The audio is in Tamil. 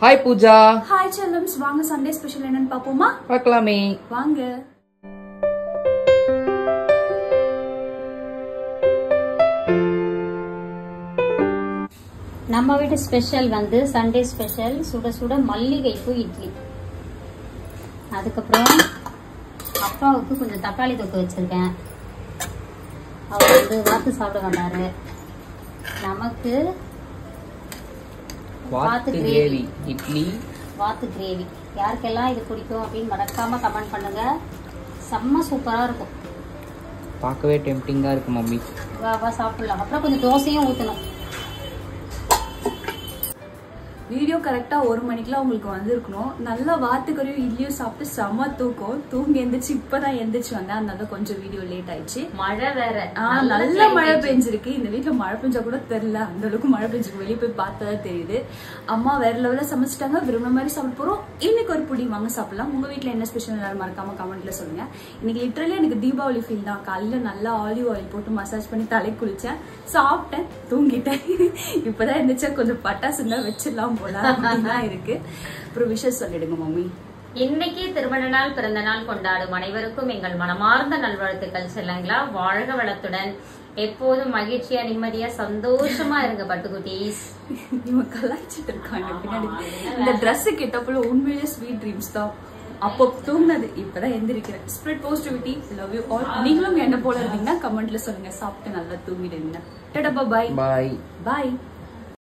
Hi Pooja. Hi Challams, வாங்க Sunday special என்னன்னு பாப்போமா? பார்க்கலாமே. வாங்க. நம்ம வீட்டு ஸ்பெஷல் வந்து சண்டே ஸ்பெஷல் சுட சுட மல்லிகைப்பூ இட்லி. அதுக்கப்புறம் அப்பாவுக்கு கொஞ்சம் தக்காளி தொக்கு வச்சிருக்கேன். அவர் வந்து வாத்து சாப்பிட மாட்டாரு. நமக்கு வாத்து கிரேவி இட்லி, வாத்து கிரேவி. யாருக்கெல்லாம் இது பிடிக்கும் அப்படின்னு மறக்காம கமெண்ட் பண்ணுங்க. செம்ம சூப்பரா இருக்கும். பார்க்கவே டெம்ப்டிங்கா இருக்கு மம்மி. வா வா சாப்பிடலாம். அப்புறம் கொஞ்சம் தோசையும் ஊற்றணும். வீடியோ கரெக்டா 1 மணிக்கெல்லாம் உங்களுக்கு வந்திருக்கணும். நல்லா வாத்துக்கறியும் இட்லியும் சாப்பிட்டு செம தூக்கம். தூங்கி எந்திரிச்சு இப்பதான் எந்திரிச்சு வந்தேன். அதனால கொஞ்சம் வீடியோ லேட் ஆயிடுச்சு. மழை வேற, நல்ல மழை பெஞ்சிருக்கு. இந்த வீட்டுல மழை பெஞ்சா கூட தெரியல, அந்த அளவுக்கு மழை பெஞ்சிருக்கு. வெளியே போய் பார்த்ததான் தெரியுது. அம்மா வேற லெவல்ல சமைச்சிட்டாங்க. விரும்பின மாதிரி சாப்பிட போறோம். இன்னைக்கு ஒரு புடி வாங்க சாப்பிடலாம். உங்க வீட்டுல என்ன ஸ்பெஷல் எல்லாரும் மறக்காம கமெண்ட்ல சொல்லுங்க. இன்னைக்கு லிட்டரலி எனக்கு தீபாவளி ஃபீல் தான். காலையில நல்லா ஆலிவ் ஆயில் போட்டு மசாஜ் பண்ணி தலை குளிச்சேன், சாப்பிட்டேன், தூங்கிட்டேன். இப்பதான் எந்திரிச்சா கொஞ்சம் பட்டாசு தான் வச்சிடலாம் போல இருக்கு. அப்புறம் விஷஸ் சொல்லிடுங்க மம்மி. இன்னைக்கு திருமண நாள் பிறந்த நாள் கொண்டாடும் அனைவருக்கும் எங்கள் மனமார்ந்த நல்வாழ்த்துக்கள். செல்லங்களா, வாழ்க வளத்துடன் எப்போதும் மகிழ்ச்சியா நிம்மதியா சந்தோஷமா இருங்க பட்டுக்குட்டீஸ். இவங்க கலாய்ச்சிட்டு இருக்காங்க பின்னாடி. இந்த ட்ரெஸ் கெட்டப்பல உண்மையிலேயே ஸ்வீட் ட்ரீம்ஸ் தான். அப்போ தூங்கினது இப்பதான் எந்திரிக்கிறேன். Spread positivity, love you all. நீங்களும் என்ன போல இருந்தீங்கன்னா கமெண்ட்ல சொல்லுங்க. சாப்பிட்டு நல்லா தூங்கிடுங்க. டடா, பை பாய் பாய்.